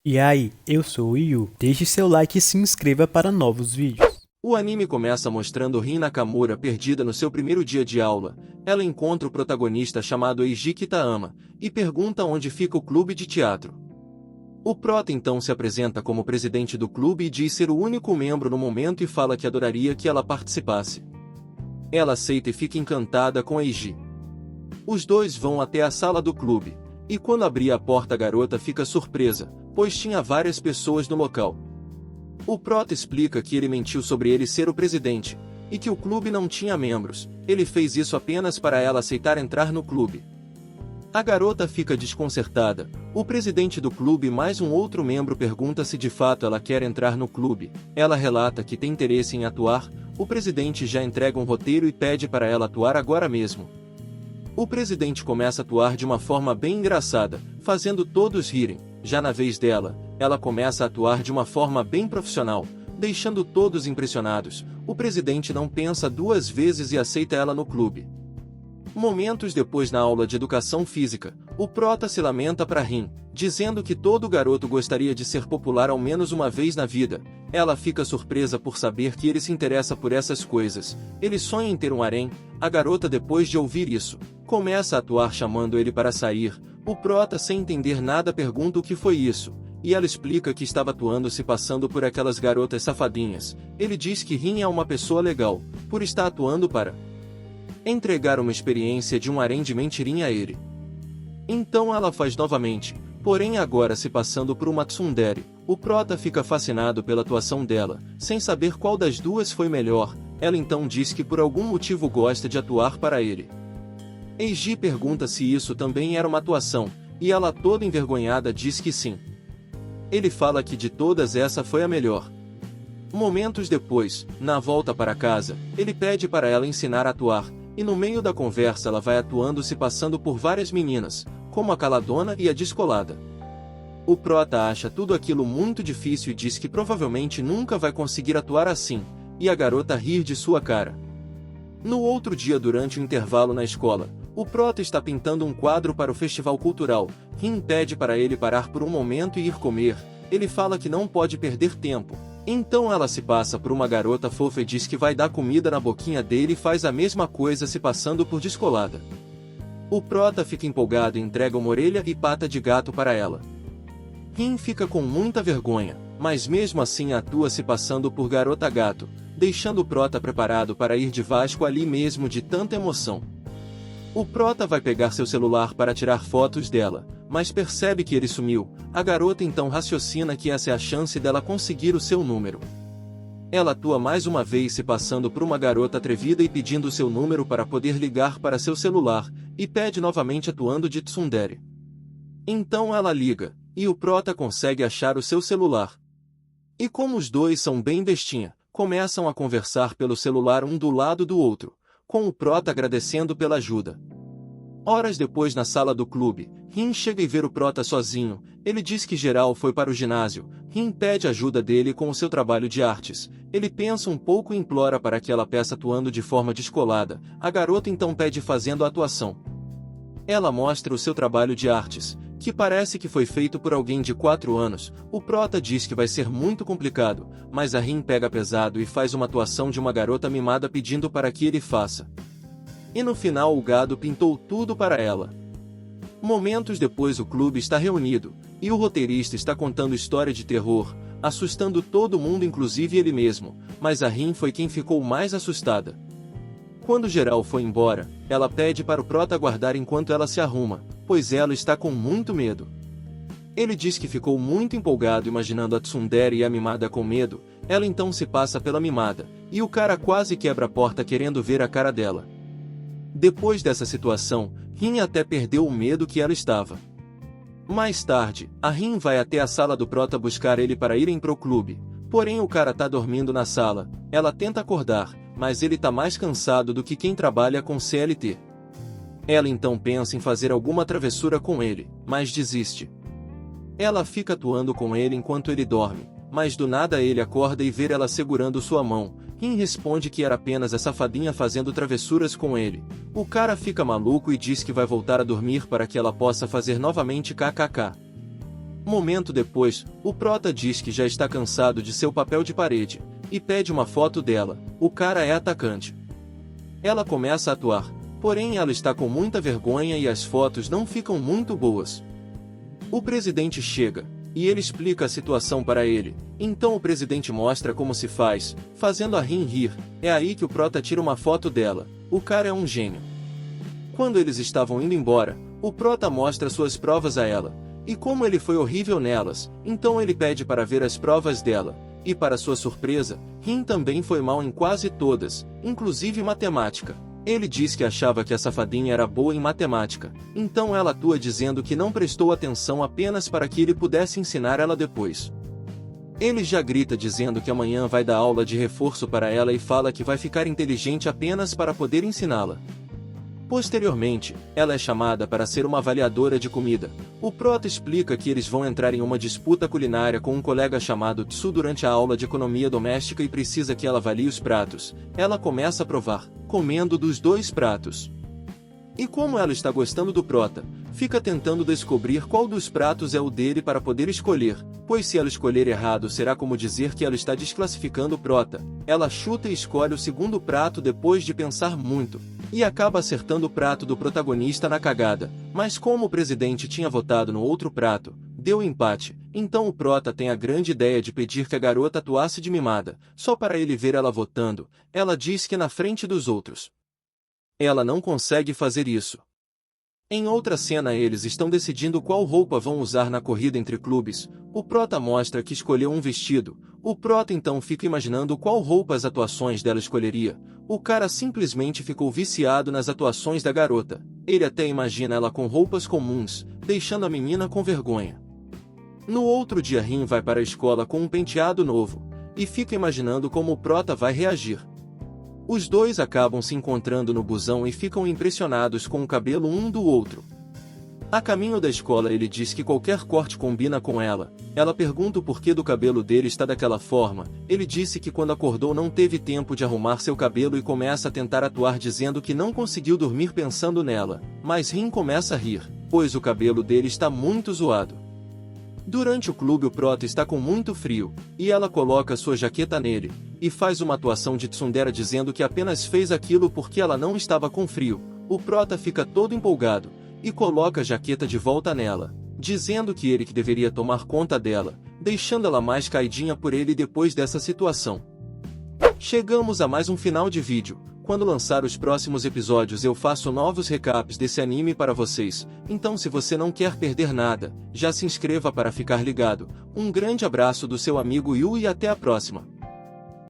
E aí, eu sou o Yu. Deixe seu like e se inscreva para novos vídeos. O anime começa mostrando Rin Nakamura perdida no seu primeiro dia de aula. Ela encontra o protagonista chamado Eiji Kitayama e pergunta onde fica o clube de teatro. O prota então se apresenta como presidente do clube e diz ser o único membro no momento e fala que adoraria que ela participasse. Ela aceita e fica encantada com Eiji. Os dois vão até a sala do clube, e quando abrir a porta a garota fica surpresa, pois tinha várias pessoas no local. O prota explica que ele mentiu sobre ele ser o presidente, e que o clube não tinha membros, ele fez isso apenas para ela aceitar entrar no clube. A garota fica desconcertada, o presidente do clube e mais um outro membro pergunta se de fato ela quer entrar no clube, ela relata que tem interesse em atuar, o presidente já entrega um roteiro e pede para ela atuar agora mesmo. O presidente começa a atuar de uma forma bem engraçada, fazendo todos rirem. Já na vez dela, ela começa a atuar de uma forma bem profissional, deixando todos impressionados. O presidente não pensa duas vezes e aceita ela no clube. Momentos depois na aula de educação física, o prota se lamenta para Rin, dizendo que todo garoto gostaria de ser popular ao menos uma vez na vida. Ela fica surpresa por saber que ele se interessa por essas coisas. Ele sonha em ter um harém. A garota, depois de ouvir isso, começa a atuar chamando ele para sair. O prota, sem entender nada, pergunta o que foi isso, e ela explica que estava atuando se passando por aquelas garotas safadinhas. Ele diz que Rin é uma pessoa legal, por estar atuando para entregar uma experiência de um harém de mentirinha a ele. Então ela faz novamente, porém agora se passando por uma tsundere. O prota fica fascinado pela atuação dela, sem saber qual das duas foi melhor. Ela então diz que por algum motivo gosta de atuar para ele. Eiji pergunta se isso também era uma atuação, e ela toda envergonhada diz que sim. Ele fala que de todas essa foi a melhor. Momentos depois, na volta para casa, ele pede para ela ensinar a atuar, e no meio da conversa ela vai atuando se passando por várias meninas, como a caladona e a descolada. O prota acha tudo aquilo muito difícil e diz que provavelmente nunca vai conseguir atuar assim, e a garota rir de sua cara. No outro dia durante o intervalo na escola, o prota está pintando um quadro para o festival cultural. Rin pede para ele parar por um momento e ir comer. Ele fala que não pode perder tempo. Então ela se passa por uma garota fofa e diz que vai dar comida na boquinha dele e faz a mesma coisa se passando por descolada. O prota fica empolgado e entrega uma orelha e pata de gato para ela. Rin fica com muita vergonha, mas mesmo assim atua se passando por garota gato, deixando o prota preparado para ir de Vasco ali mesmo de tanta emoção. O prota vai pegar seu celular para tirar fotos dela, mas percebe que ele sumiu. A garota então raciocina que essa é a chance dela conseguir o seu número. Ela atua mais uma vez se passando por uma garota atrevida e pedindo seu número para poder ligar para seu celular, e pede novamente atuando de tsundere. Então ela liga, e o prota consegue achar o seu celular. E como os dois são bem bestinha, começam a conversar pelo celular um do lado do outro, com o prota agradecendo pela ajuda. Horas depois na sala do clube, Rin chega e vê o prota sozinho. Ele diz que geral foi para o ginásio. Rin pede ajuda dele com o seu trabalho de artes. Ele pensa um pouco e implora para que ela peça atuando de forma descolada. A garota então pede fazendo a atuação. Ela mostra o seu trabalho de artes, que parece que foi feito por alguém de 4 anos. O prota diz que vai ser muito complicado, mas a Rin pega pesado e faz uma atuação de uma garota mimada pedindo para que ele faça. E no final o gado pintou tudo para ela. Momentos depois o clube está reunido, e o roteirista está contando história de terror, assustando todo mundo inclusive ele mesmo, mas a Rin foi quem ficou mais assustada. Quando geral foi embora, ela pede para o prota aguardar enquanto ela se arruma, pois ela está com muito medo. Ele diz que ficou muito empolgado imaginando a tsundere e a mimada com medo. Ela então se passa pela mimada, e o cara quase quebra a porta querendo ver a cara dela. Depois dessa situação, Rin até perdeu o medo que ela estava. Mais tarde, a Rin vai até a sala do prota buscar ele para irem pro clube, porém o cara tá dormindo na sala. Ela tenta acordar, mas ele tá mais cansado do que quem trabalha com CLT. Ela então pensa em fazer alguma travessura com ele, mas desiste. Ela fica atuando com ele enquanto ele dorme, mas do nada ele acorda e vê ela segurando sua mão. Rin responde que era apenas a safadinha fazendo travessuras com ele. O cara fica maluco e diz que vai voltar a dormir para que ela possa fazer novamente kkk. Momento depois, o prota diz que já está cansado de seu papel de parede, e pede uma foto dela. O cara é atacante. Ela começa a atuar, porém ela está com muita vergonha e as fotos não ficam muito boas. O presidente chega, e ele explica a situação para ele. Então o presidente mostra como se faz, fazendo a Rin rir. É aí que o prota tira uma foto dela. O cara é um gênio. Quando eles estavam indo embora, o prota mostra suas provas a ela, e como ele foi horrível nelas, então ele pede para ver as provas dela. E para sua surpresa, Rin também foi mal em quase todas, inclusive matemática. Ele diz que achava que a safadinha era boa em matemática, então ela atua dizendo que não prestou atenção apenas para que ele pudesse ensinar ela depois. Ele já grita dizendo que amanhã vai dar aula de reforço para ela e fala que vai ficar inteligente apenas para poder ensiná-la. Posteriormente, ela é chamada para ser uma avaliadora de comida. O prota explica que eles vão entrar em uma disputa culinária com um colega chamado Tsu durante a aula de economia doméstica e precisa que ela avalie os pratos. Ela começa a provar, comendo dos 2 pratos. E como ela está gostando do prota, fica tentando descobrir qual dos pratos é o dele para poder escolher, pois se ela escolher errado será como dizer que ela está desclassificando o prota. Ela chuta e escolhe o segundo prato depois de pensar muito, e acaba acertando o prato do protagonista na cagada, mas como o presidente tinha votado no outro prato, deu empate, então o prota tem a grande ideia de pedir que a garota atuasse de mimada, só para ele ver ela votando. Ela diz que na frente dos outros ela não consegue fazer isso. Em outra cena eles estão decidindo qual roupa vão usar na corrida entre clubes. O prota mostra que escolheu um vestido. O prota então fica imaginando qual roupa as atuações dela escolheria. O cara simplesmente ficou viciado nas atuações da garota. Ele até imagina ela com roupas comuns, deixando a menina com vergonha. No outro dia Rin vai para a escola com um penteado novo, e fica imaginando como o prota vai reagir. Os dois acabam se encontrando no busão e ficam impressionados com o cabelo um do outro. A caminho da escola ele diz que qualquer corte combina com ela. Ela pergunta o porquê do cabelo dele está daquela forma. Ele disse que quando acordou não teve tempo de arrumar seu cabelo e começa a tentar atuar dizendo que não conseguiu dormir pensando nela. Mas Rin começa a rir, pois o cabelo dele está muito zoado. Durante o clube o prota está com muito frio, e ela coloca sua jaqueta nele, e faz uma atuação de tsundere dizendo que apenas fez aquilo porque ela não estava com frio. O prota fica todo empolgado, e coloca a jaqueta de volta nela, dizendo que ele que deveria tomar conta dela, deixando ela mais caidinha por ele depois dessa situação. Chegamos a mais um final de vídeo. Quando lançar os próximos episódios eu faço novos recaps desse anime para vocês, então se você não quer perder nada, já se inscreva para ficar ligado. Um grande abraço do seu amigo Yu e até a próxima.